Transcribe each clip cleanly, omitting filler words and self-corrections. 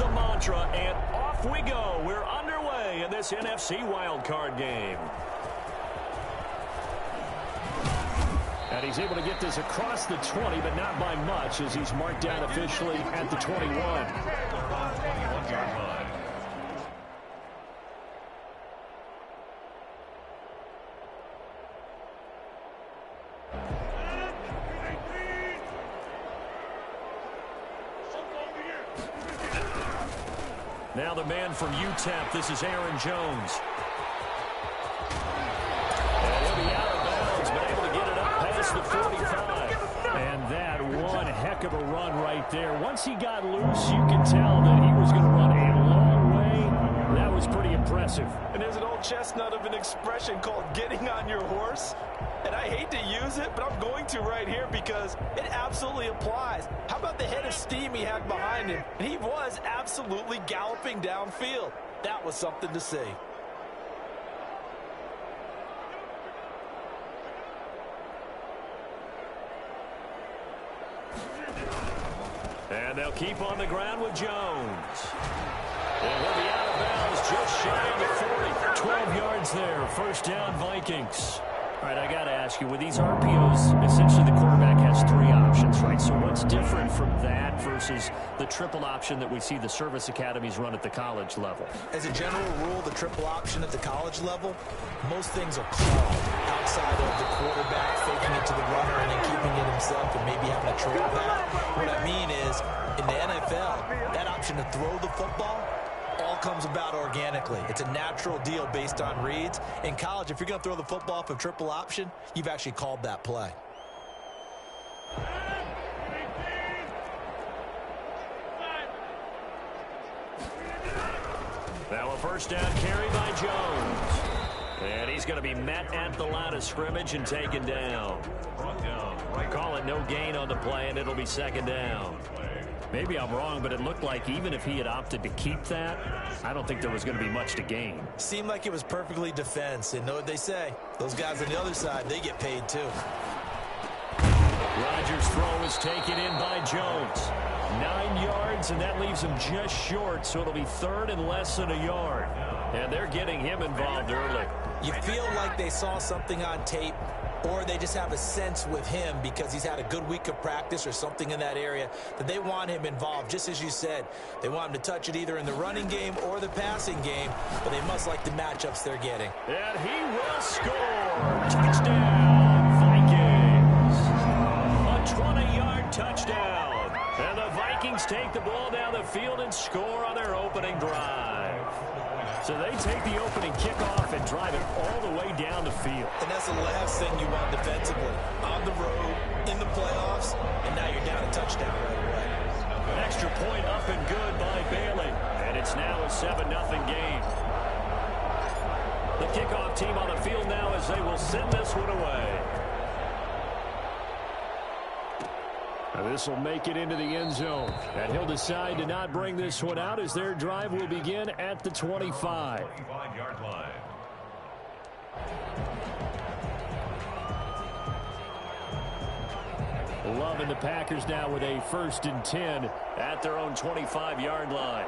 the mantra, and off we go. We're underway in this NFC wildcard game. And he's able to get this across the 20, but not by much, as he's marked down officially at the 21. Now the man from UTEP, this is Aaron Jones. And he'll be out of bounds, but able to get it up past the 45. And that one heck of a run right there. Once he got loose, you can tell that he was going to run a long way. That was pretty impressive. And there's an old chestnut of an expression called getting on your horse. And I hate to use it, but I'm going to right here because it absolutely applies. How about the head of steam he had behind him? And he was absolutely galloping downfield. That was something to see. And they'll keep on the ground with Jones. And he'll be out of bounds just shy of the 40. 12 yards there. First down, Vikings. All right, I got to ask you, with these RPOs, essentially the quarterback has three options, right? So what's different from that versus the triple option that we see the service academies run at the college level? As a general rule, the triple option at the college level, most things are called outside of the quarterback faking it to the runner and then keeping it himself and maybe having a trail back. What I mean is, in the NFL, that option to throw the football all comes about organically. It's a natural deal based on reads. In college, if you're going to throw the football for triple option, you've actually called that play. Now a first down carry by Jones. And he's going to be met at the line of scrimmage and taken down. Call it no gain on the play, and it'll be second down. Maybe I'm wrong, but it looked like even if he had opted to keep that, I don't think there was going to be much to gain. Seemed like it was perfectly defense. And know what they say? Those guys on the other side, they get paid too. Rodgers' throw is taken in by Jones. 9 yards, and that leaves him just short, so it'll be third and less than a yard. And they're getting him involved early. You feel like they saw something on tape, or they just have a sense with him because he's had a good week of practice or something in that area that they want him involved. Just as you said, they want him to touch it either in the running game or the passing game, but they must like the matchups they're getting. And he will score. Touchdown, Vikings. A 20-yard touchdown. And the Vikings take the ball down the field and score on their opening drive. So they take the opening kickoff and drive it all the way down the field. And that's the last thing you want defensively. On the road, in the playoffs, and now you're down a touchdown right away. An extra point up and good by Bailey. And it's now a 7-0 game. The kickoff team on the field now as they will send this one away. Now this will make it into the end zone. And he'll decide to not bring this one out as their drive will begin at the 25. 25-yard line. Loving the Packers now with a 1st and 10 at their own 25-yard line.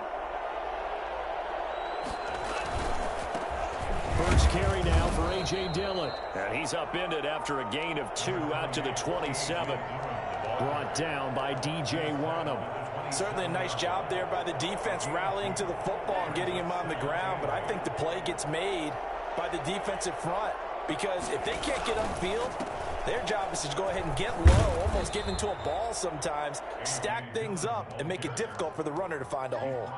First carry now for A.J. Dillon. And he's upended after a gain of 2 out to the 27. Brought down by D.J. Wanham. Certainly a nice job there by the defense rallying to the football and getting him on the ground, but I think the play gets made by the defensive front because if they can't get upfield, their job is to go ahead and get low, almost get into a ball sometimes, stack things up, and make it difficult for the runner to find a hole.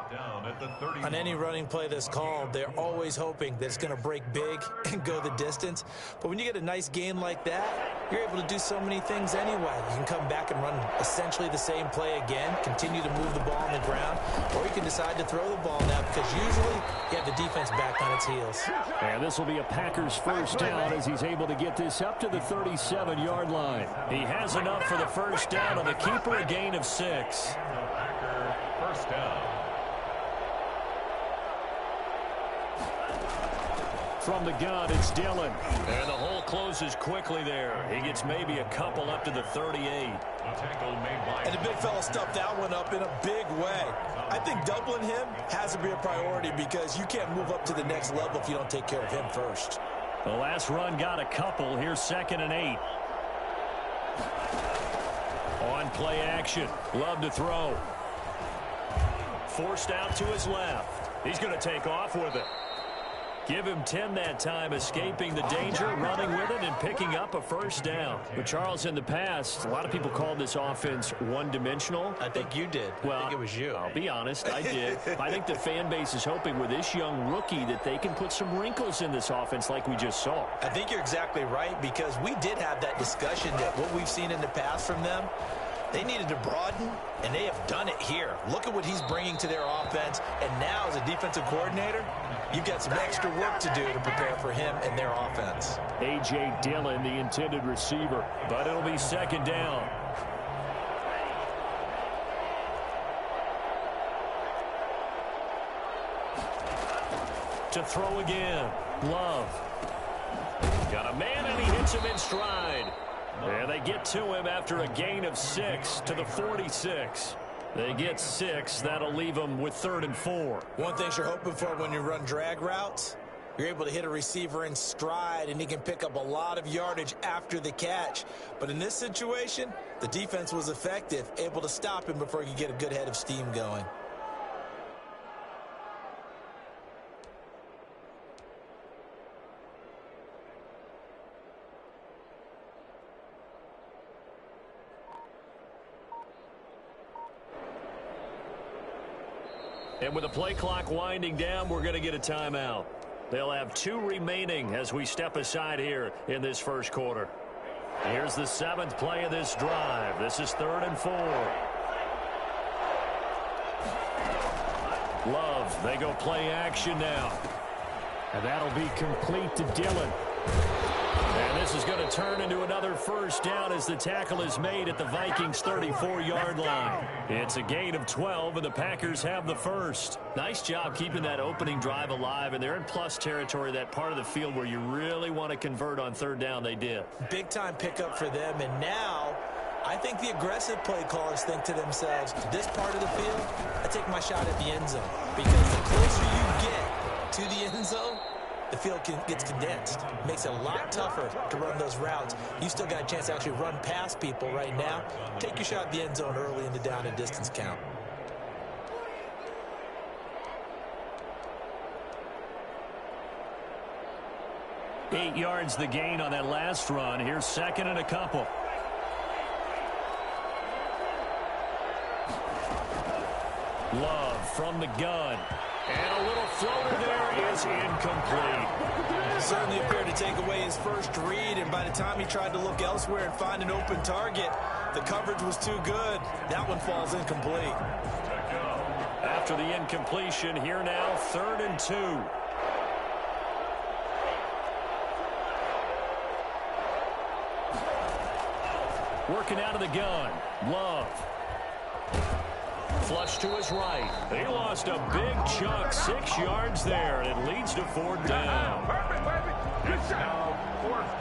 On any running play that's called, they're always hoping that it's going to break big and go the distance. But when you get a nice gain like that, you're able to do so many things anyway. You can come back and run essentially the same play again, continue to move the ball on the ground, or you can decide to throw the ball now because usually you have the defense back on its heels. And this will be a Packers first down as he's able to get this up to the 37-yard line. He has enough for the first down on the keeper, a gain of 6. First down. From the gun, it's Dillon. And the hole closes quickly there. He gets maybe a couple up to the 38. And the big fella stuffed that one up in a big way. I think doubling him has to be a priority because you can't move up to the next level if you don't take care of him first. The last run got a couple. Here's 2nd and 8. On play action. Love to throw. Forced out to his left. He's going to take off with it. Give him 10 that time, escaping the danger, running with it, and picking up a first down. But, Charles, in the past, a lot of people called this offense one-dimensional. I think you did. Well, I think it was you. I'll be honest, I did. I think the fan base is hoping with this young rookie that they can put some wrinkles in this offense like we just saw. I think you're exactly right because we did have that discussion that what we've seen in the past from them, they needed to broaden, and they have done it here. Look at what he's bringing to their offense, and now as a defensive coordinator, you've got some extra work to do to prepare for him and their offense. A.J. Dillon, the intended receiver, but it'll be 2nd down. To throw again, Love. Got a man, and he hits him in stride. And they get to him after a gain of 6 to the 46. They get 6. That'll leave them with 3rd and 4. One thing you're hoping for when you run drag routes, you're able to hit a receiver in stride, and he can pick up a lot of yardage after the catch. But in this situation, the defense was effective, able to stop him before he could get a good head of steam going. And with the play clock winding down, we're going to get a timeout. They'll have 2 remaining as we step aside here in this first quarter. Here's the 7th play of this drive. This is 3rd and 4. Love, they go play action now. And that'll be complete to Dillon. And this is going to turn into another first down as the tackle is made at the Vikings' 34-yard line. It's a gain of 12, and the Packers have the first. Nice job keeping that opening drive alive, and they're in plus territory, that part of the field where you really want to convert on 3rd down. They did. Big-time pickup for them, and now I think the aggressive play callers think to themselves, this part of the field, I take my shot at the end zone. Because the closer you get to the end zone, the field gets condensed. It makes it a lot tougher to run those routes. You still got a chance to actually run past people right now. Take your shot at the end zone early in the down and distance count. Eight yards the gain on that last run. Here's 2nd and a couple. Love from the gun. And a little floater there is incomplete. Certainly appeared to take away his first read, and by the time he tried to look elsewhere and find an open target, the coverage was too good. That one falls incomplete. After the incompletion, here now, 3rd and 2. Working out of the gun, Love. Flush to his right. He lost a big chunk, 6 yards there, and it leads to 4th down.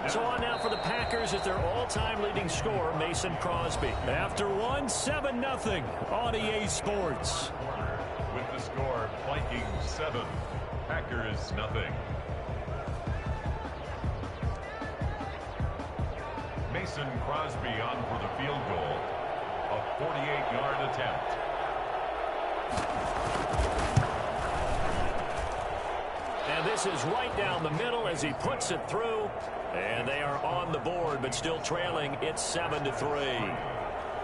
So on now for the Packers as their all-time leading scorer, Mason Crosby. After one, 7-0 on EA Sports. With the score, Vikings 7, Packers nothing. Mason Crosby on for the field goal. A 48-yard attempt. And this is right down the middle as he puts it through. And they are on the board, but still trailing. It's 7-3.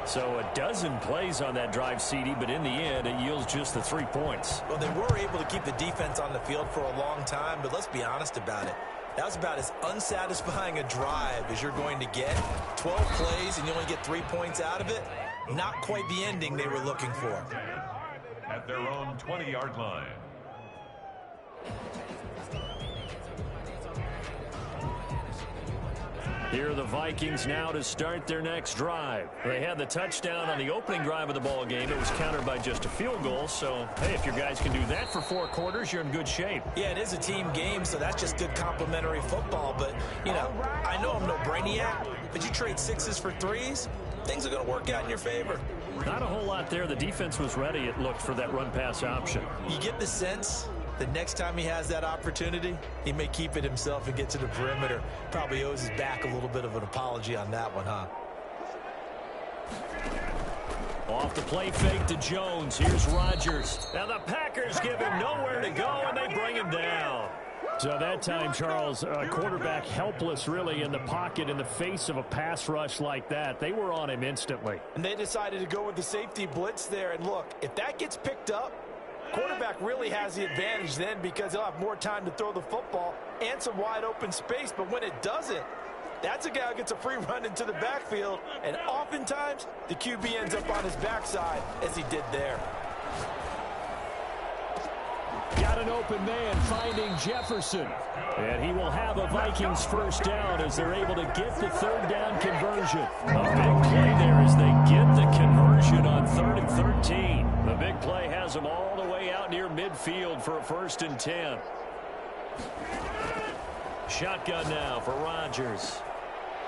So a dozen plays on that drive, CD, but in the end, it yields just the 3 points. Well, they were able to keep the defense on the field for a long time, but let's be honest about it. That was about as unsatisfying a drive as you're going to get. 12 plays and you only get 3 points out of it. Not quite the ending they were looking for. At their own 20-yard line. Here are the Vikings now to start their next drive. They had the touchdown on the opening drive of the ball game. It was countered by just a field goal. So, hey, if your guys can do that for 4 quarters, you're in good shape. Yeah, it is a team game, so that's just good complimentary football. But, you know, I know I'm no brainiac, but you trade 6s for 3s, things are going to work out in your favor. Not a whole lot there. The defense was ready, it looked, for that run-pass option. You get the sense the next time he has that opportunity, he may keep it himself and get to the perimeter. Probably owes his back a little bit of an apology on that one, huh? Off the play fake to Jones. Here's Rodgers. Now the Packers give him nowhere to go, and they bring him down. So that time, Charles, quarterback helpless really in the pocket in the face of a pass rush like that. They were on him instantly. And they decided to go with the safety blitz there. And look, if that gets picked up, quarterback really has the advantage then because he'll have more time to throw the football and some wide open space. But when it doesn't, that's a guy who gets a free run into the backfield. And oftentimes, the QB ends up on his backside as he did there. Got an open man finding Jefferson. And he will have a Vikings first down as they're able to get the 3rd down conversion. A big play there as they get the conversion on 3rd and 13. The big play has them all the way out near midfield for a 1st and 10. Shotgun now for Rodgers.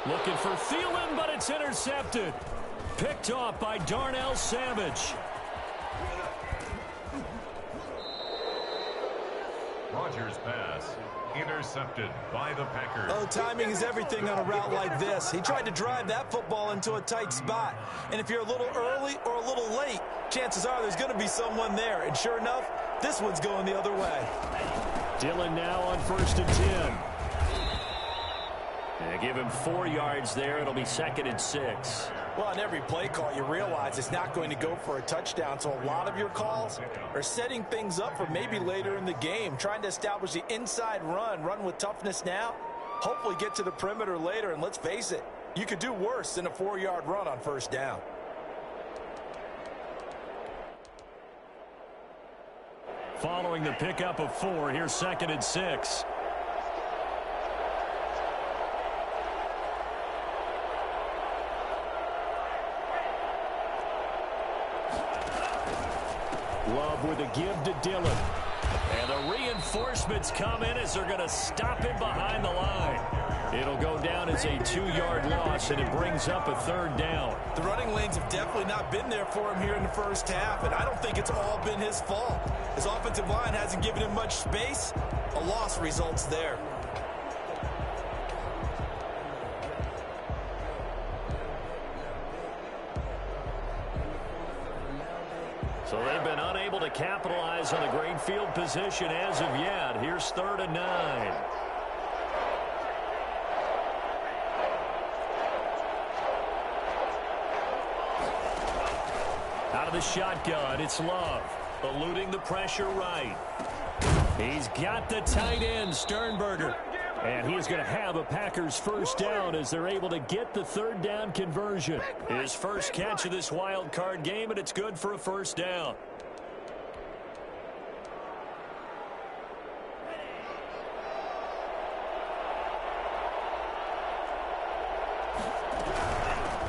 Looking for Thielen, but it's intercepted. Picked off by Darnell Savage. Rodgers' pass intercepted by the Packers. Oh, timing is everything on a route like this. He tried to drive that football into a tight spot. And if you're a little early or a little late, chances are there's going to be someone there. And sure enough, this one's going the other way. Dillon now on 1st and 10. They give him 4 yards there. It'll be 2nd and 6. Well, on every play call, you realize it's not going to go for a touchdown. So a lot of your calls are setting things up for maybe later in the game, trying to establish the inside run with toughness now, hopefully get to the perimeter later. And let's face it, you could do worse than a 4-yard run on 1st down. Following the pickup of 4, here's 2nd and 6. Love with a give to Dillon. And the reinforcements come in as they're going to stop him behind the line. It'll go down as a 2-yard loss, and it brings up a 3rd down. The running lanes have definitely not been there for him here in the first half, and I don't think it's all been his fault. His offensive line hasn't given him much space. A loss results there. So they've been unable to capitalize on a great field position as of yet. Here's 3rd and 9. Out of the shotgun, it's Love. Eluding the pressure right. He's got the tight end, Sternberger. And he's going to have a Packers first down as they're able to get the 3rd down conversion. His first catch of this wild card game, and it's good for a first down.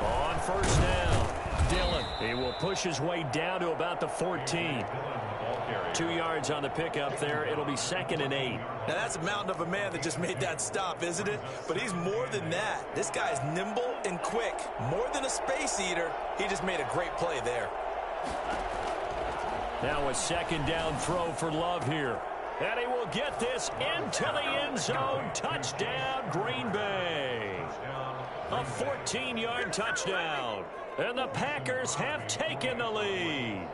On 1st down, Dillon. He will push his way down to about the 14. 2 yards on the pickup there. It'll be 2nd and 8. Now, that's a mountain of a man that just made that stop, isn't it? But he's more than that. This guy's nimble and quick. More than a space eater, he just made a great play there. Now a 2nd down throw for Love here. And he will get this into the end zone. Touchdown, Green Bay. A 14-yard touchdown. And the Packers have taken the lead.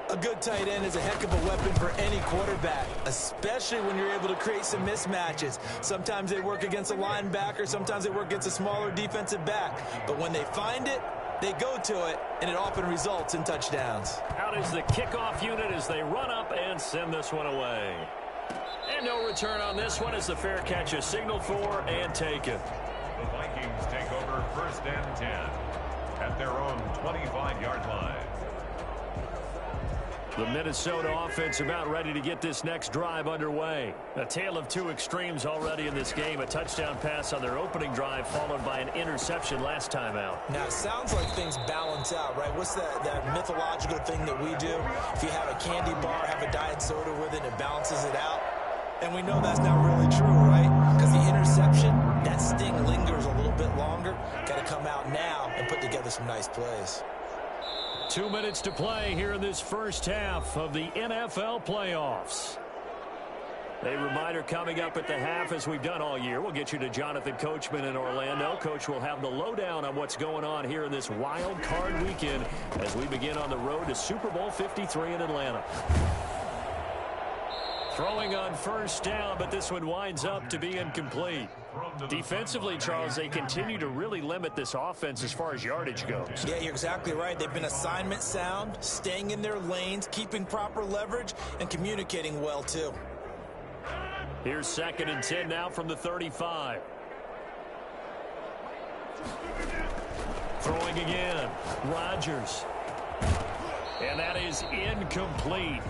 A good tight end is a heck of a weapon for any quarterback, especially when you're able to create some mismatches. Sometimes they work against a linebacker, sometimes they work against a smaller defensive back. But when they find it, they go to it, and it often results in touchdowns. Out is the kickoff unit as they run up and send this one away. And no return on this one as the fair catch is signaled for and taken. The Vikings take over 1st and 10 at their own 25-yard line. The Minnesota offense about ready to get this next drive underway. A tale of two extremes already in this game. A touchdown pass on their opening drive followed by an interception last time out. Now, it sounds like things balance out, right? What's that mythological thing that we do? If you have a candy bar, have a diet soda with it, it balances it out. And we know that's not really true, right? Because the interception, that sting lingers a little bit longer. Got to come out now and put together some nice plays. 2 minutes to play here in this first half of the NFL playoffs. A reminder coming up at the half, as we've done all year. We'll get you to Jonathan Coachman in Orlando. Coach will have the lowdown on what's going on here in this wild card weekend as we begin on the road to Super Bowl 53 in Atlanta. Throwing on first down, but this one winds up to be incomplete. Defensively, Charles, they continue to really limit this offense as far as yardage goes. Yeah, you're exactly right. They've been assignment sound, staying in their lanes, keeping proper leverage, and communicating well, too. Here's 2nd and 10 now from the 35. Throwing again. Rodgers. And that is incomplete.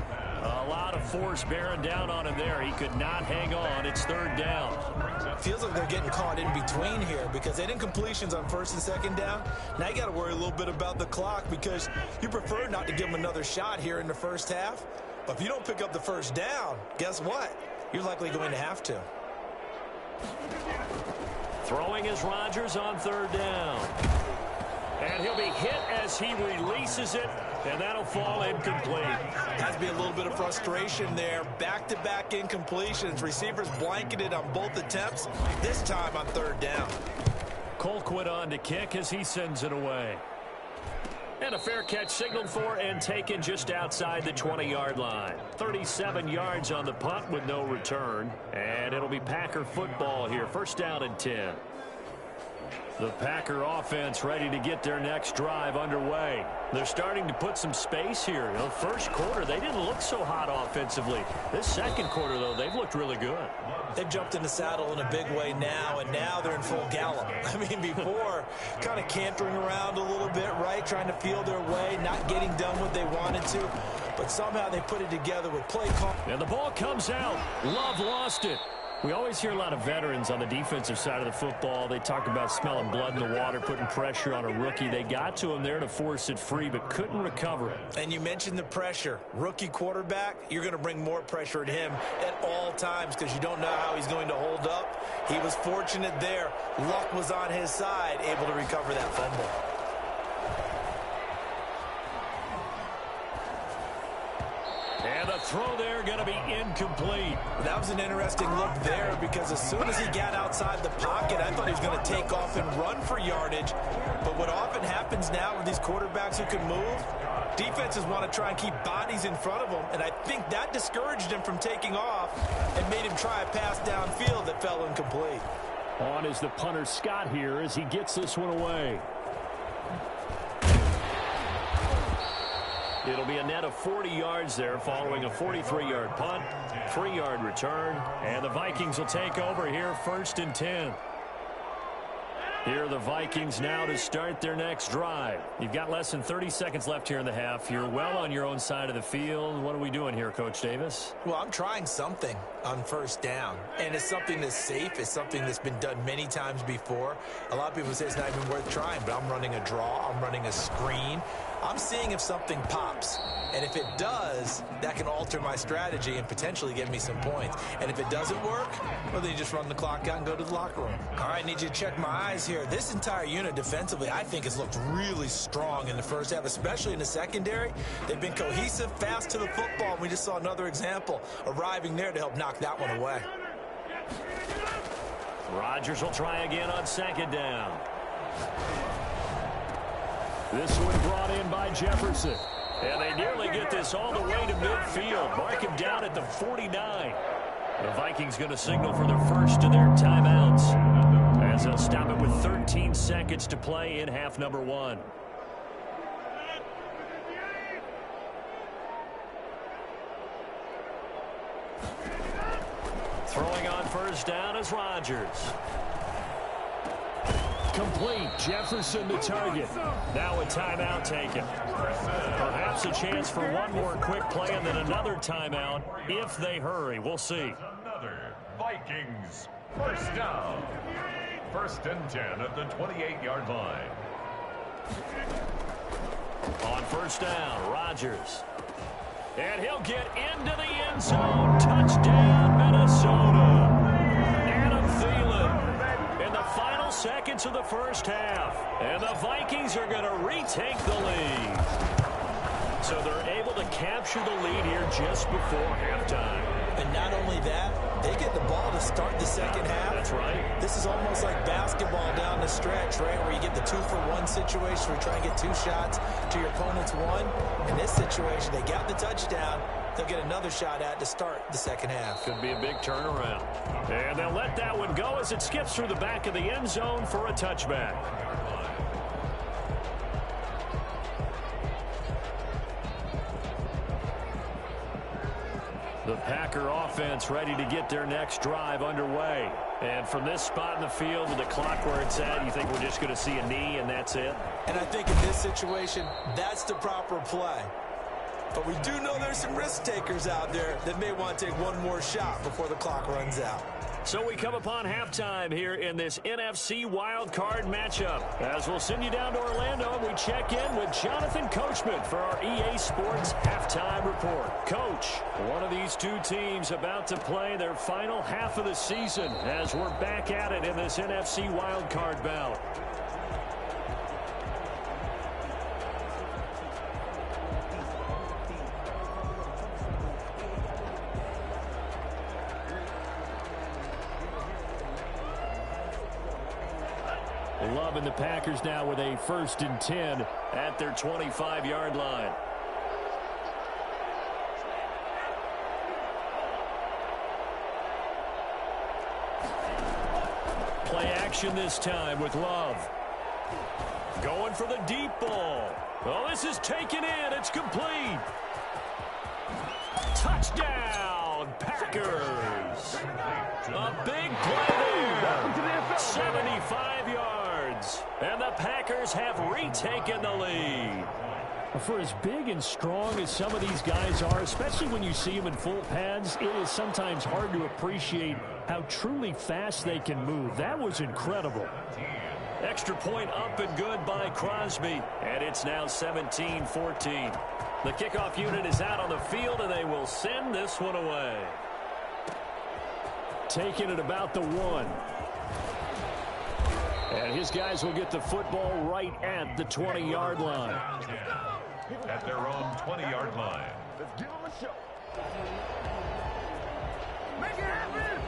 A lot of force bearing down on him there. He could not hang on. It's 3rd down. Feels like they're getting caught in between here because they had incompletions on 1st and 2nd down. Now you got to worry a little bit about the clock because you prefer not to give them another shot here in the first half. But if you don't pick up the 1st down, guess what? You're likely going to have to. Throwing is Rodgers on 3rd down. And he'll be hit as he releases it, and that'll fall incomplete. Has to be a little bit of frustration there. Back-to-back incompletions. Receivers blanketed on both attempts, this time on 3rd down. Colquitt on to kick as he sends it away. And a fair catch signaled for and taken just outside the 20-yard line. 37 yards on the punt with no return. And it'll be Packer football here. 1st down and 10. The Packer offense ready to get their next drive underway. They're starting to put some space here. The first quarter, they didn't look so hot offensively. This second quarter, though, they've looked really good. They've jumped in the saddle in a big way now, and now they're in full gallop. I mean, before, kind of cantering around a little bit, right? Trying to feel their way, not getting done what they wanted to. But somehow they put it together with play call. And the ball comes out. Love lost it. We always hear a lot of veterans on the defensive side of the football. They talk about smelling blood in the water, putting pressure on a rookie. They got to him there to force it free, but couldn't recover it. And you mentioned the pressure. Rookie quarterback, you're going to bring more pressure at him at all times because you don't know how he's going to hold up. He was fortunate there. Luck was on his side, able to recover that fumble. And the throw there going to be incomplete. That was an interesting look there because as soon as he got outside the pocket, I thought he was going to take off and run for yardage. But what often happens now with these quarterbacks who can move, defenses want to try and keep bodies in front of them, and I think that discouraged him from taking off and made him try a pass downfield that fell incomplete. On is the punter Scott here as he gets this one away. It'll be a net of 40 yards there following a 43-yard punt, 3-yard return, and the Vikings will take over here 1st and 10. Here are the Vikings now to start their next drive. You've got less than 30 seconds left here in the half. You're well on your own side of the field. What are we doing here, Coach Davis? Well, I'm trying something on 1st down, and it's something that's safe. It's something that's been done many times before. A lot of people say it's not even worth trying, but I'm running a draw. I'm running a screen. I'm seeing if something pops, and if it does, that can alter my strategy and potentially get me some points. And if it doesn't work, well, then you just run the clock out and go to the locker room. All right, need you to check my eyes here. This entire unit defensively, I think, has looked really strong in the first half, especially in the secondary. They've been cohesive, fast to the football. We just saw another example arriving there to help knock that one away. Rodgers will try again on 2nd down. This one brought in by Jefferson. And they nearly get this all the way to midfield. Mark him down at the 49. The Vikings going to signal for their first of their timeouts, as they'll stop it with 13 seconds to play in half number 1. Throwing on 1st down is Rodgers. Complete. Jefferson the target. Now a timeout taken. Perhaps a chance for one more quick play and then another timeout if they hurry. We'll see. Another Vikings first down. 1st and 10 at the 28-yard line. On 1st down, Rodgers. And he'll get into the end zone. Touchdown, Minnesota. Adam Thielen in the final seconds of the 1st half. And the Vikings are going to retake the lead. So they're able to capture the lead here just before halftime. And not only that, they get the ball to start the 2nd half. That's right. This is almost like basketball down the stretch, right, where you get the 2-for-1 situation where you try and get 2 shots to your opponent's 1. In this situation, they got the touchdown. They'll get another shot at to start the 2nd half. Could be a big turnaround. And they'll let that one go as it skips through the back of the end zone for a touchback. The Packer offense ready to get their next drive underway. And from this spot in the field with the clock where it's at, you think we're just going to see a knee and that's it? And I think in this situation, that's the proper play. But we do know there's some risk takers out there that may want to take one more shot before the clock runs out. So we come upon halftime here in this NFC wildcard matchup. As we'll send you down to Orlando, and we check in with Jonathan Coachman for our EA Sports Halftime Report. Coach, one of these two teams about to play their final half of the season as we're back at it in this NFC wildcard bout. Love and the Packers now with a 1st and 10 at their 25-yard line. Play action this time with Love. Going for the deep ball. Oh, this is taken in. It's complete. Touchdown, Packers. A big play there. 75 yards. And the Packers have retaken the lead. For as big and strong as some of these guys are, especially when you see them in full pads, it is sometimes hard to appreciate how truly fast they can move. That was incredible. Extra point up and good by Crosby. And it's now 17-14. The kickoff unit is out on the field, and they will send this one away. Taking it about the 1. And his guys will get the football right at the 20-yard line. At their own 20-yard line. Let's give them a show. Make it happen!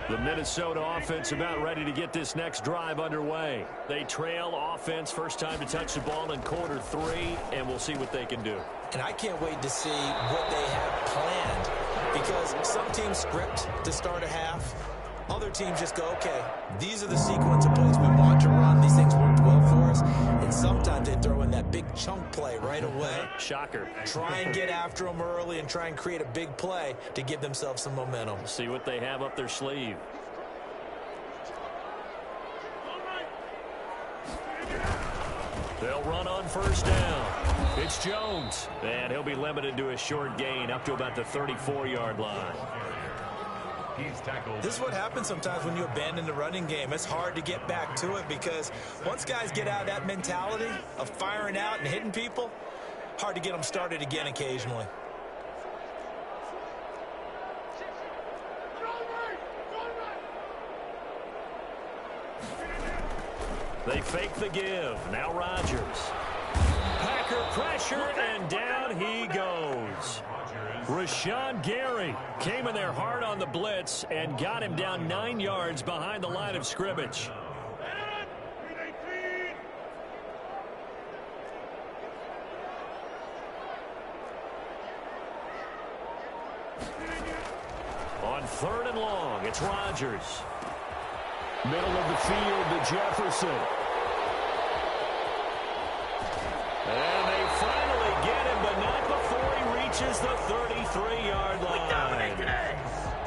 The Minnesota offense about ready to get this next drive underway. They trail offense, first time to touch the ball in quarter 3, and we'll see what they can do. And I can't wait to see what they have planned, because some teams script to start a half. Other teams just go, okay, these are the sequence of plays we want to run. These things worked well for us. And sometimes they throw in that big chunk play right away. Shocker. Try and get after them early and try and create a big play to give themselves some momentum. See what they have up their sleeve. They'll run on first down. It's Jones. And he'll be limited to a short gain up to about the 34-yard line. He's tackled. This is what happens sometimes when you abandon the running game. It's hard to get back to it because once guys get out of that mentality of firing out and hitting people, hard to get them started again occasionally. They fake the give. Now Rodgers. Packer pressure, and down he goes. Rashawn Gary came in there hard on the blitz and got him down 9 yards behind the line of scrimmage. On 3rd and long, it's Rodgers. Middle of the field to Jefferson. And they finally get him reaches the 33-yard line.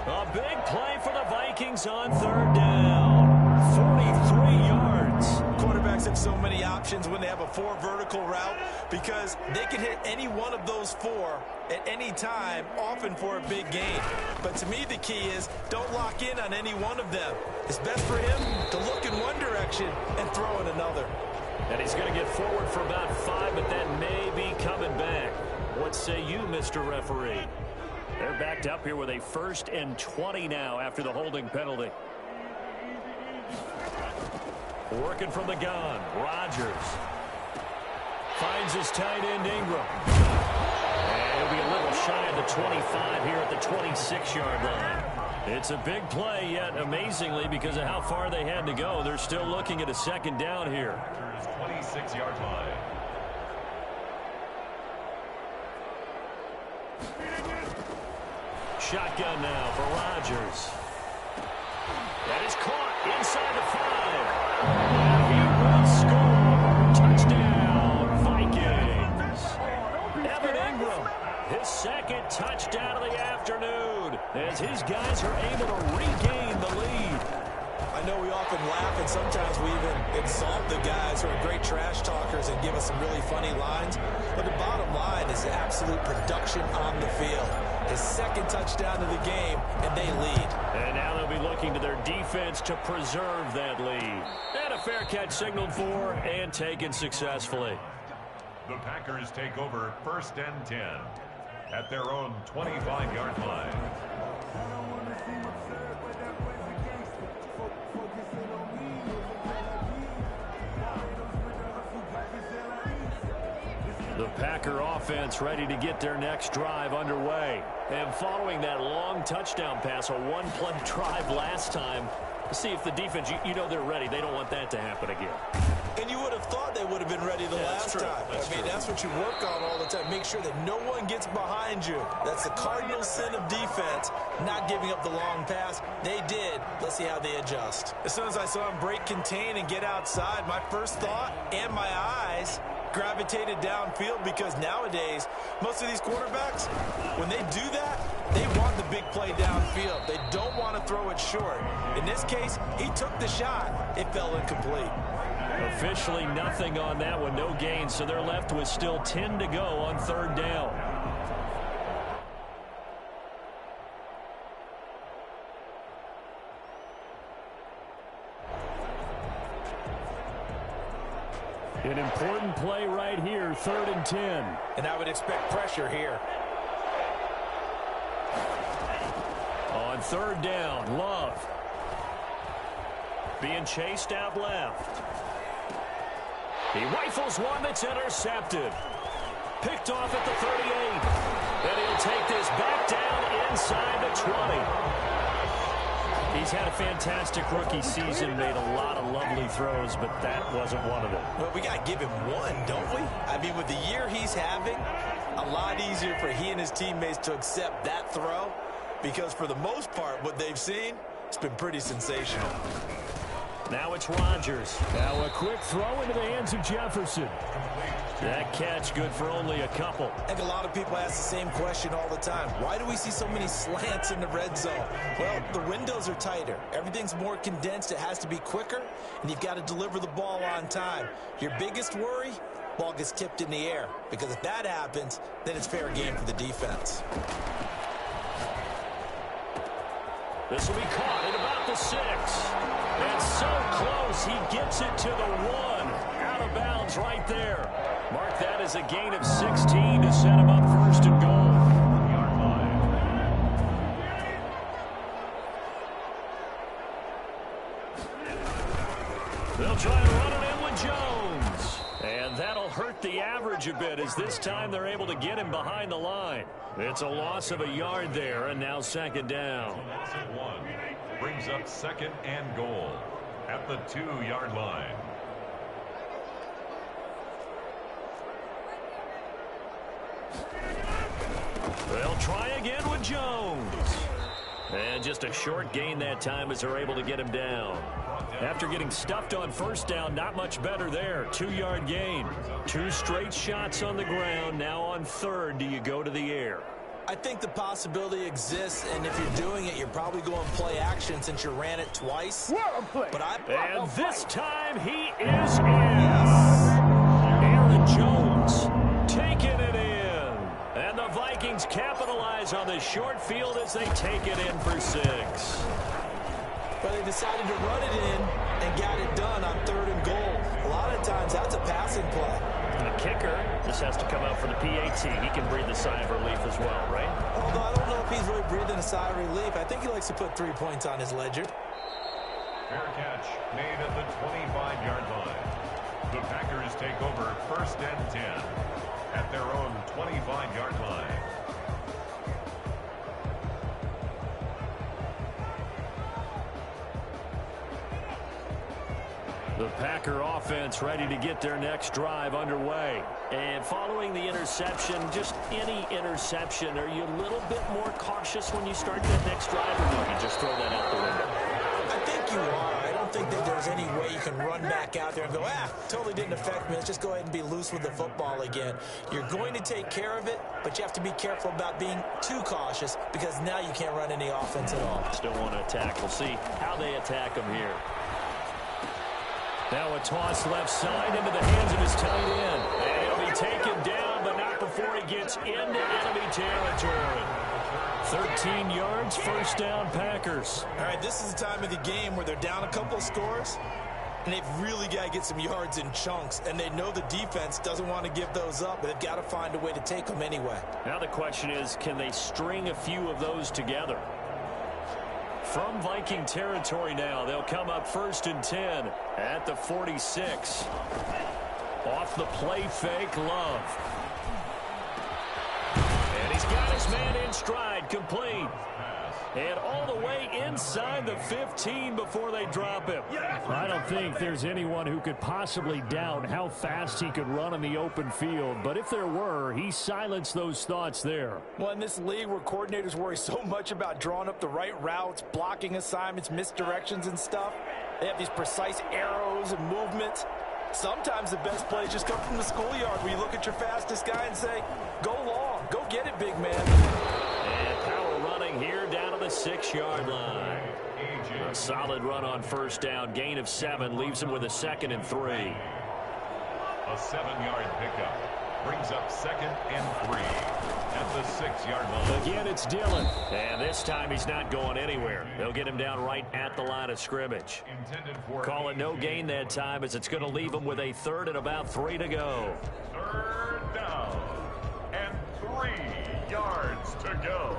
A big play for the Vikings on third down. 43 yards. Quarterbacks have so many options when they have a 4 vertical route because they can hit any one of those 4 at any time, often for a big gain. But to me, the key is don't lock in on any one of them. It's best for him to look in one direction and throw in another. And he's going to get forward for about 5, but that may be coming back. What say you, Mr. Referee? They're backed up here with a 1st and 20 now after the holding penalty. Working from the gun, Rodgers finds his tight end Ingram. And he'll be a little shy of the 25 here at the 26-yard line. It's a big play, yet amazingly, because of how far they had to go, they're still looking at a 2nd down here. 26-yard line. Shotgun now for Rodgers. That is caught inside the 5. And he will score. Touchdown, Vikings. Evan Ingram, his 2nd touchdown of the afternoon, as his guys are able to regain the lead. I know we often laugh, and sometimes we even insult the guys who are great trash talkers and give us some really funny lines. But the bottom line is absolute production on the field. His 2nd touchdown of the game, and they lead. And now they'll be looking to their defense to preserve that lead. And a fair catch signaled for and taken successfully. The Packers take over 1st and 10 at their own 25-yard line. The Packer offense ready to get their next drive underway. And following that long touchdown pass, a 1-play drive last time, see if the defense, you know they're ready. They don't want that to happen again. And you would have thought they would have been ready the last time. That's what you work on all the time. Make sure that no one gets behind you. That's the cardinal sin of defense, not giving up the long pass. They did. Let's see how they adjust. As soon as I saw him break contain and get outside, my first thought and my eyes gravitated downfield, because nowadays most of these quarterbacks, when they do that, they want the big play downfield. They don't want to throw it short. In this case, he took the shot. It fell incomplete. Officially nothing on that one, no gain, so they're left with still 10 to go on 3rd down. An important play right here, 3rd and 10. And I would expect pressure here. On 3rd down, Love being chased out left. He rifles one that's intercepted. Picked off at the 38. And he'll take this back down inside the 20. He's had a fantastic rookie season, made a lot of lovely throws, but that wasn't one of them. Well, we got to give him one, don't we? I mean, with the year he's having, a lot easier for he and his teammates to accept that throw, because for the most part, what they've seen, it's been pretty sensational. Now it's Rodgers. Now a quick throw into the hands of Jefferson. That catch good for only a couple. I think a lot of people ask the same question all the time. Why do we see so many slants in the red zone? Well, the windows are tighter. Everything's more condensed. It has to be quicker, and you've got to deliver the ball on time. Your biggest worry? Ball gets tipped in the air, because if that happens, then it's fair game for the defense. This will be caught at about the 6. And so close, he gets it to the 1. Out of bounds right there. Mark that as a gain of 16 to set him up 1st and goal. They'll try to run it in with Jones. And that'll hurt the average a bit, as this time they're able to get him behind the line. It's a loss of a yard there, and now 2nd down. Loss of 1 brings up 2nd and goal at the 2-yard line. They'll try again with Jones. And just a short gain that time as they're able to get him down. After getting stuffed on first down, not much better there. 2-yard gain. 2 straight shots on the ground. Now on third, do you go to the air? I think the possibility exists, and if you're doing it, you're probably going play action since you ran it twice. And this time he is in. Aaron Jones taking it in. And the Vikings capitalize on the short field as they take it in for 6. But they decided to run it in and got it done on 3rd and goal. A lot of times that's a passing play. And the kicker just has to come out for the PAT. He can breathe a sigh of relief as well, right? Although I don't know if he's really breathing a sigh of relief. I think he likes to put 3 points on his ledger. Fair catch made at the 25-yard line. The Packers take over 1st and 10 at their own 25-yard line. The Packer offense ready to get their next drive underway. And following the interception, just any interception, are you a little bit more cautious when you start that next drive, or do you just throw that out the window? I think you are. I don't think that there's any way you can run back out there and go, totally didn't affect me. Let's just go ahead and be loose with the football again. You're going to take care of it, but you have to be careful about being too cautious because now you can't run any offense at all. Still want to attack. We'll see how they attack them here. Now a toss left side into the hands of his tight end. And he'll be taken down, but not before he gets into enemy territory. 13 yards, first down, Packers. All right, this is the time of the game where they're down a couple of scores, and they've really got to get some yards in chunks, and they know the defense doesn't want to give those up, but they've got to find a way to take them anyway. Now the question is, can they string a few of those together? From Viking territory now, they'll come up 1st and 10 at the 46. Off the play fake, Love. And he's got his man in stride, complete. And all the way inside the 15 before they drop him. I don't think there's anyone who could possibly doubt how fast he could run in the open field. But if there were, he silenced those thoughts there. Well, in this league where coordinators worry so much about drawing up the right routes, blocking assignments, misdirections and stuff, they have these precise arrows and movements. Sometimes the best plays just come from the schoolyard where you look at your fastest guy and say, go long, go get it, big man. And power running here down to the 6-yard line. A solid run on first down. Gain of 7 leaves him with a 2nd and 3. A 7-yard pickup brings up 2nd and 3 at the 6-yard line. Again, it's Dillon. And this time he's not going anywhere. They'll get him down right at the line of scrimmage. Call it no gain that time as it's going to leave him with a 3rd and about 3 to go. 3rd down and 3 yards to go.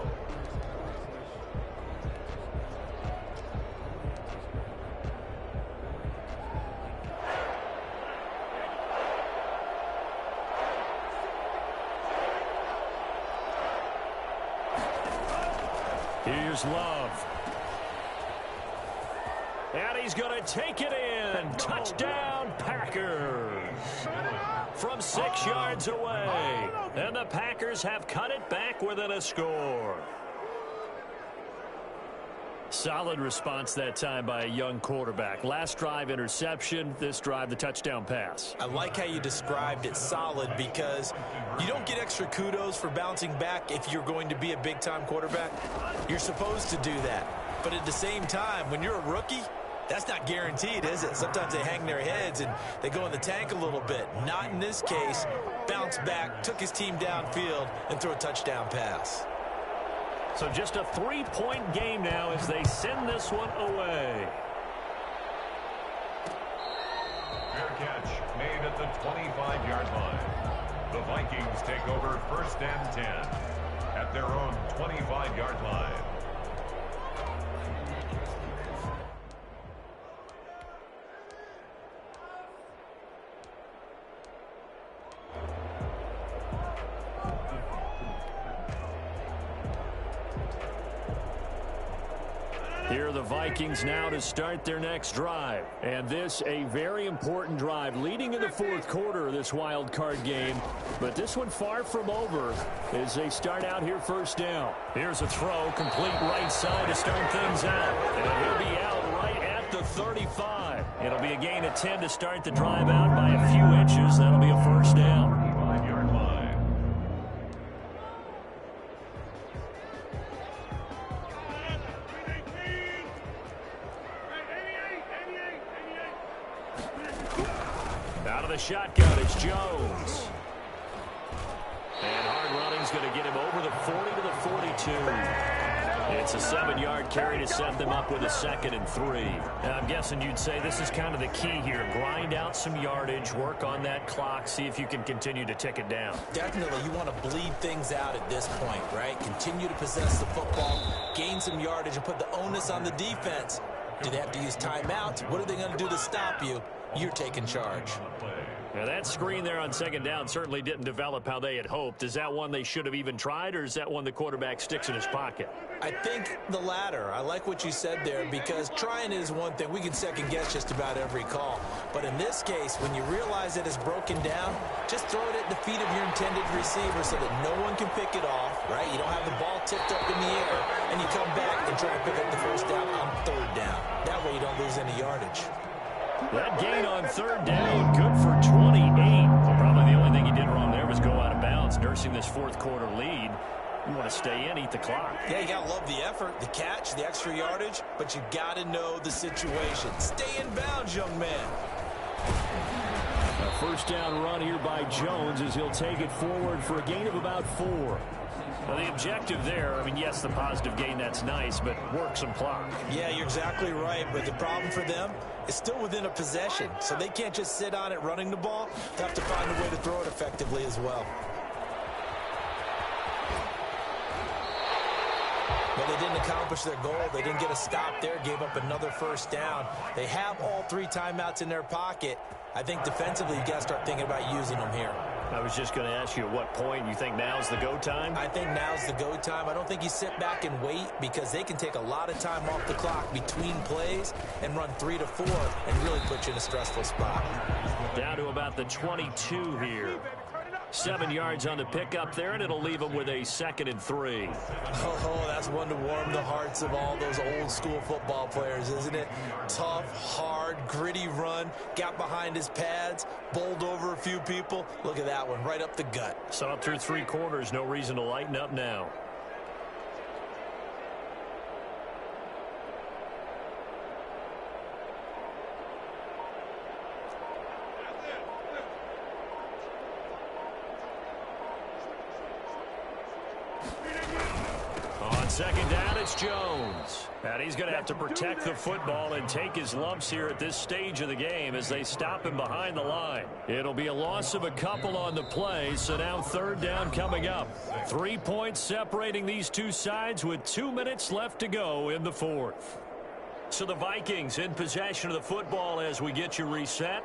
Here's Love. And he's going to take it in. Touchdown, Packers. From 6 yards away. And the Packers have cut it back within a score. Solid response that time by a young quarterback. Last drive, interception. This drive, the touchdown pass. I like how you described it solid because you don't get extra kudos for bouncing back if you're going to be a big-time quarterback. You're supposed to do that. But at the same time, when you're a rookie, that's not guaranteed, is it? Sometimes they hang their heads and they go in the tank a little bit. Not in this case. Bounced back, took his team downfield, and threw a touchdown pass. So just a 3-point game now as they send this one away. Fair catch made at the 25-yard line. The Vikings take over 1st and 10 at their own 25-yard line. Here are the Vikings now to start their next drive. And this, a very important drive, leading in the fourth quarter of this wild card game. But this one far from over as they start out here first down. Here's a throw, complete right side to start things out. And he'll be out right at the 35. It'll be a gain of 10 to start the drive out by a few inches. That'll be a first down. 5-yard line. Out of the shotgun, it's Jones. And hard running's going to get him over the 40 to the 42. It's a 7-yard carry to set them up with a 2nd and 3. And I'm guessing you'd say this is kind of the key here. Grind out some yardage, work on that clock, see if you can continue to tick it down. Definitely, you want to bleed things out at this point, right? Continue to possess the football, gain some yardage, and put the onus on the defense. Do they have to use timeouts? What are they going to do to stop you? You're taking charge. Now that screen there on 2nd down certainly didn't develop how they had hoped. Is that one they should have even tried, or is that one the quarterback sticks in his pocket? I think the latter. I like what you said there, because trying is one thing. We can second guess just about every call. But in this case, when you realize that it's broken down, just throw it at the feet of your intended receiver so that no one can pick it off, right? You don't have the ball tipped up in the air, and you come back and try to pick up the first down on 3rd down. That way you don't lose any yardage. That gain on 3rd down, good for 28. Probably the only thing he did wrong there was go out of bounds, nursing this fourth quarter lead. You want to stay in, eat the clock. Yeah, you got to love the effort, the catch, the extra yardage, but you got to know the situation. Stay in bounds, young man. A first down run here by Jones as he'll take it forward for a gain of about 4. Well, the objective there, I mean, yes, the positive gain, that's nice, but work some clock. Yeah, you're exactly right, but the problem for them is still within a possession, so they can't just sit on it running the ball. They have to find a way to throw it effectively as well. Well, they didn't accomplish their goal. They didn't get a stop there, gave up another first down. They have all 3 timeouts in their pocket. I think defensively, you got to start thinking about using them here. I was just going to ask you at what point you think now's the go time? I think now's the go time. I don't think you sit back and wait, because they can take a lot of time off the clock between plays and run 3 to 4 and really put you in a stressful spot. Down to about the 22 here. 7 yards on the pickup there, and it'll leave them with a 2nd and 3. Oh, that's one to warm the hearts of all those old school football players, isn't it? Tough, hard, gritty run, got behind his pads, bowled over a few people. Look at that one, right up the gut. So up through 3 quarters, no reason to lighten up now. On 2nd down, it's Jones. And he's going to have to protect the football and take his lumps here at this stage of the game as they stop him behind the line. It'll be a loss of a couple on the play, so now 3rd down coming up. 3 points separating these two sides with 2 minutes left to go in the 4th. So the Vikings in possession of the football as we get you reset.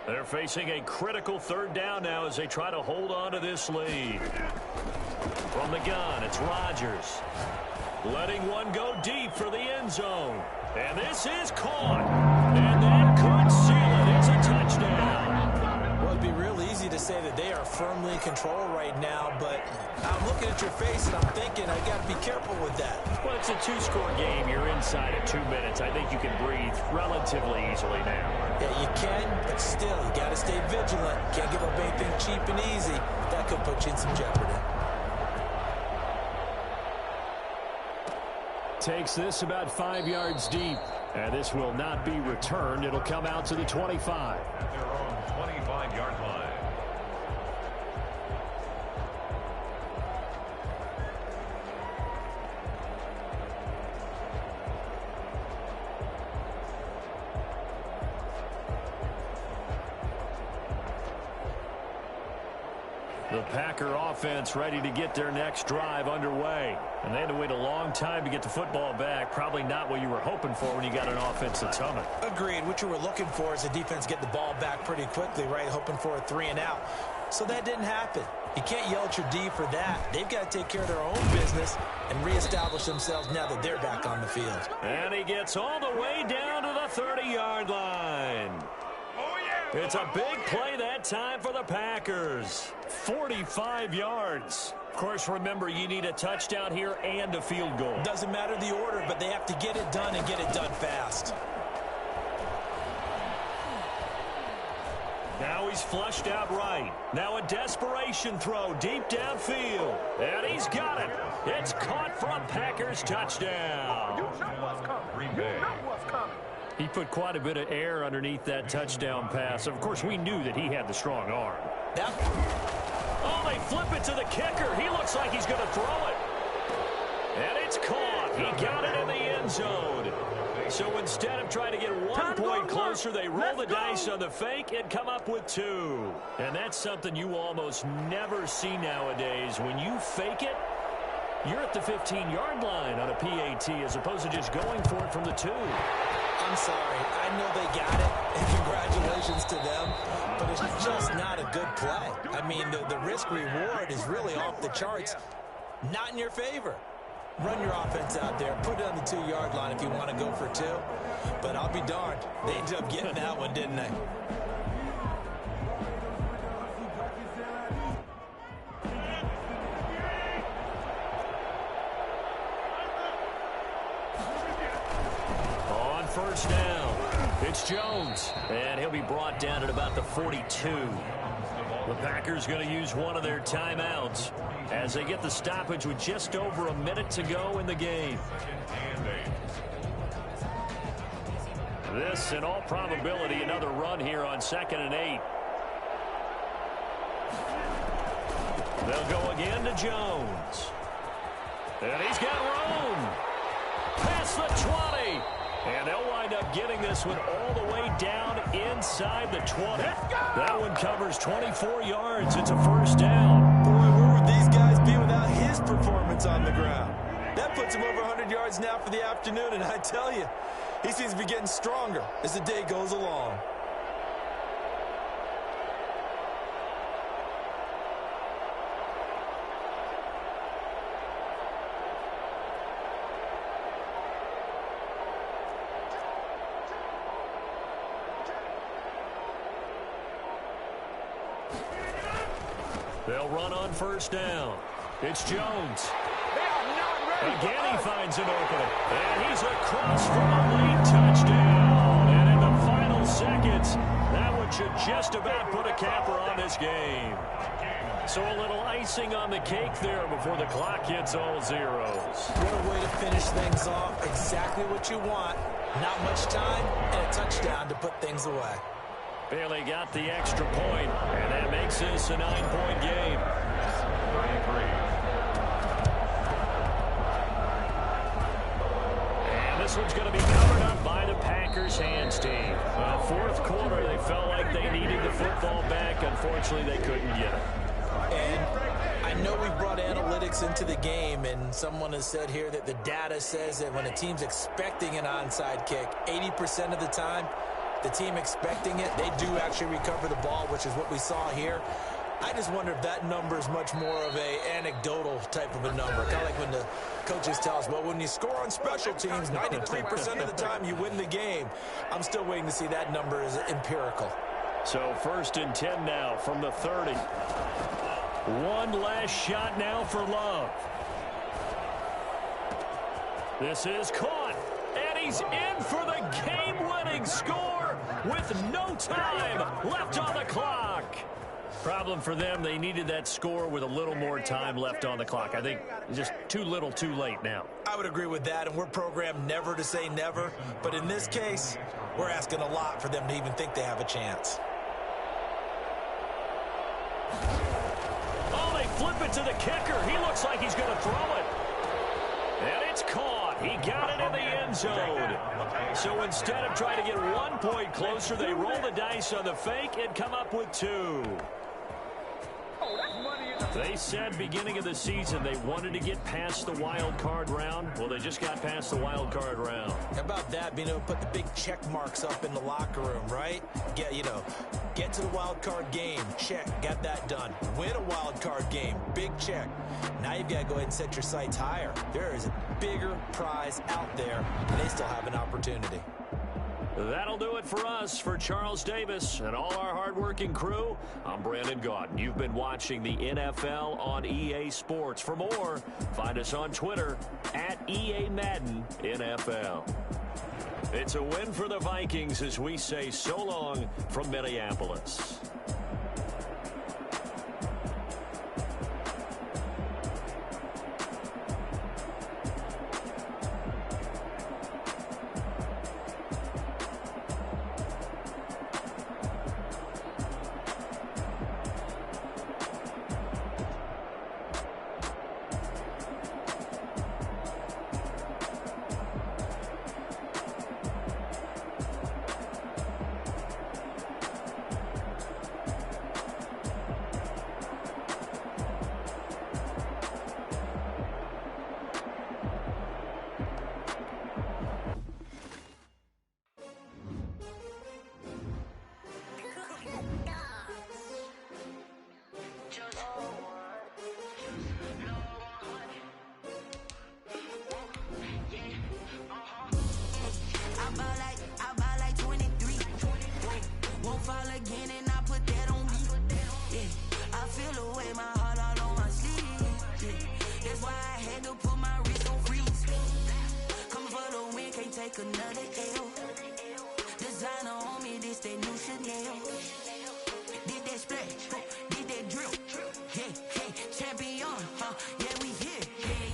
They're facing a critical 3rd down now as they try to hold on to this lead. From the gun, it's Rodgers. Letting one go deep for the end zone. And this is caught. And that could seal it. It's a touchdown. Well, it'd be real easy to say that they are firmly in control right now, but I'm looking at your face and I'm thinking I got to be careful with that. Well, it's a 2-score game. You're inside of 2 minutes. I think you can breathe relatively easily now. Yeah, you can, but still, you got to stay vigilant. Can't give up anything cheap and easy. That could put you in some jeopardy. Takes this about 5 yards deep. And this will not be returned. It'll come out to the 25. At their own 25-yard line. The Packer offense ready to get their next drive underway. And they had to wait a long time to get the football back. Probably not what you were hoping for when you got an offense that's humming. Agreed. What you were looking for is the defense get the ball back pretty quickly, right? Hoping for a 3 and out. So that didn't happen. You can't yell at your D for that. They've got to take care of their own business and reestablish themselves now that they're back on the field. And he gets all the way down to the 30-yard line. It's a big play that time for the Packers. 45 yards. Of course, remember, you need a touchdown here and a field goal. Doesn't matter the order, but they have to get it done and get it done fast. Now he's flushed out right. Now a desperation throw deep downfield. And he's got it. It's caught for a Packers touchdown. You know what's coming. You know what's coming. He put quite a bit of air underneath that touchdown pass. Of course, we knew that he had the strong arm. Yep. Oh, they flip it to the kicker. He looks like he's going to throw it. And it's caught. He got it in the end zone. So instead of trying to get 1 point closer, they roll the dice on the fake and come up with 2. And that's something you almost never see nowadays. When you fake it, you're at the 15-yard line on a PAT as opposed to just going for it from the 2. I'm sorry. I know they got it, and congratulations to them, but it's just not a good play. I mean, the risk-reward is really off the charts, not in your favor. Run your offense out there. Put it on the 2-yard line if you want to go for 2. But I'll be darned. They ended up getting that one, didn't they? On first down, it's Jones. And he'll be brought down at about the 42. The Packers going to use one of their timeouts as they get the stoppage with just over a minute to go in the game. This, in all probability, another run here on 2nd and 8. They'll go again to Jones. And he's got room. Past the 20. And they'll wind up getting this one all the way down inside the 20. That one covers 24 yards. It's a first down. Boy, where would these guys be without his performance on the ground? That puts him over 100 yards now for the afternoon, and I tell you, he seems to be getting stronger as the day goes along. They'll run on first down. It's Jones. Again, he finds an opening. And he's across for a late touchdown. And in the final seconds, that one should just about put a capper on this game. So a little icing on the cake there before the clock hits all zeros. What a way to finish things off. Exactly what you want. Not much time and a touchdown to put things away. Bailey got the extra point, and that makes this a 9-point game. And this one's going to be covered up by the Packers hands team. Fourth quarter, they felt like they needed the football back. Unfortunately, they couldn't get it. And I know we've brought analytics into the game, and someone has said here that the data says that when a team's expecting an onside kick, 80% of the time, the team expecting it, they do actually recover the ball, which is what we saw here. I just wonder if that number is much more of a anecdotal type of a number. Kind of like when the coaches tell us, well, when you score on special teams, 93% of the time you win the game. I'm still waiting to see that number is empirical. So 1st and 10 now from the 30. One last shot now for Love. This is caught. And he's in for the game-winning score with no time left on the clock. Problem for them, they needed that score with a little more time left on the clock. I think just too little, too late now. I would agree with that, and we're programmed never to say never. But in this case, we're asking a lot for them to even think they have a chance. Oh, they flip it to the kicker. He looks like he's going to throw it. And it's caught. He got it in the end zone. So instead of trying to get 1 point closer, they roll the dice on the fake and come up with 2. Oh, that's money in the They said beginning of the season they wanted to get past the wild card round. Well, they just got past the wild card round. How about that, being able to put the big check marks up in the locker room, right? Get to the wild card game. Check. Got that done. Win a wild card game. Big check. Now you've got to go ahead and set your sights higher. There is a bigger prize out there, and they still have an opportunity. That'll do it for us. For Charles Davis and all our hardworking crew, I'm Brandon Gaudin. You've been watching the NFL on EA Sports. For more, find us on Twitter at EA Madden NFL. It's a win for the Vikings as we say so long from Minneapolis. Another L. Designer on me, this that new Chanel. Did that splash, did that drill. Yeah, champion, yeah, we here.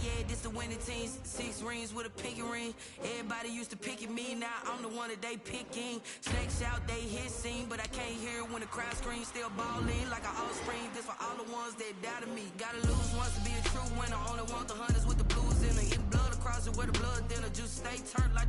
Yeah, this the winning team. 6 rings with a pinky ring. Everybody used to pick at me, now I'm the one that they picking. Snakes out, they hissing, but I can't hear when the crowd screams. Still balling like an offspring. This for all the ones that doubted me. Gotta lose once to be a true winner. Only want the hunters with the blues in it. Get blood across it where the blood thinner. Just stay turned like.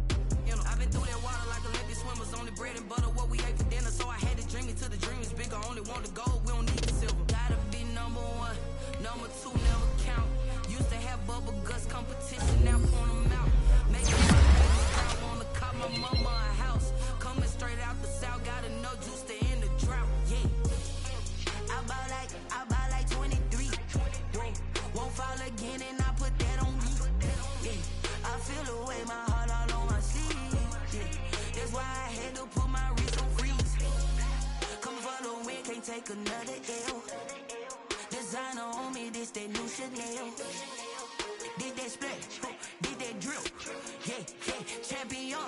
I've been through that water like Olympic swimmers. Only bread and butter, what we ate for dinner. So I had to dream it till the dream is bigger. Only want the gold, we don't need the silver. Gotta be number 1, number 2 never count. Used to have bubble guts competition, now point them out. Making my babies proud, wanna call my mama a house. Coming straight out the south, gotta know juice to end the drought. Yeah, I buy like 23. Won't fall again and I put that on me. Yeah, I feel the way my heart all on my sleeve. That's why I had to put my wrist on freeze. Coming for the win, can't take another L. Designer on me, this that new Chanel. Did that splash, did that drill. Yeah, champion,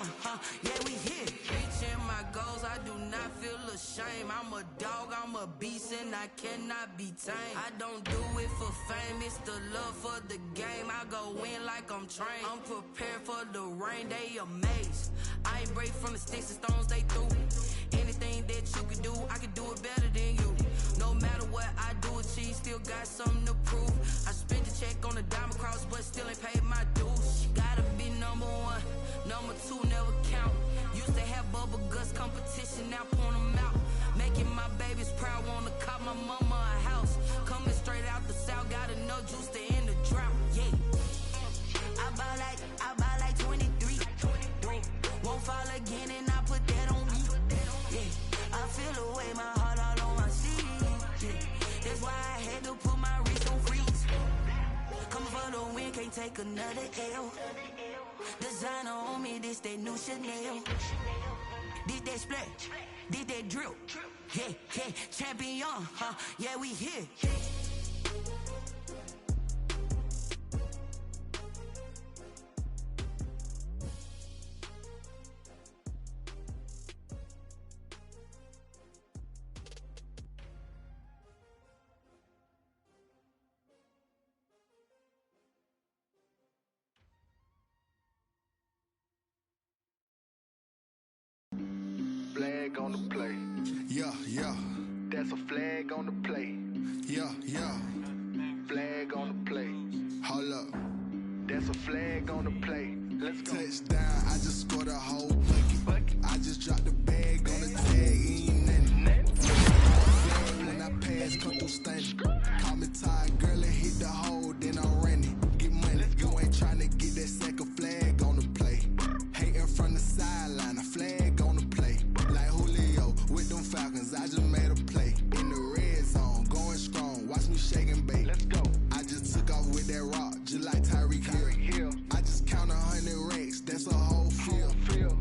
yeah, we here. Reaching my goals, I do not feel ashamed. I'm a dog, I'm a beast, and I cannot be tamed. I don't do it for fame, it's the love for the game. I go in like I'm trained. I'm prepared for the rain, they amazed. I ain't break from the sticks and stones they threw. Anything that you can do, I can do it better than you. No matter what I do, achieve, still got something to prove. I spent the check on the diamond cross, but still ain't paid my dues. Gotta be number 1, number 2 never count. Used to have bubble guts competition, now point them out. Making my babies proud, wanna call my mama a house. Coming straight out the south, gotta know juice to end the drought. Yeah, I buy like 23. Won't fall again and I put that on me. Yeah, I feel the way my heart all on my sleeve. Yeah, that's why I had to put my wrist on freeze. Coming for the win, can't take another L. Designer on me, this that new Chanel. Did that splash, did that drill. Yeah, champion, yeah, we here. Flag on the play. Yeah. That's a flag on the play. Yeah. Flag on the play. Hold up. That's a flag on the play. Let's go. Touchdown, I just scored a whole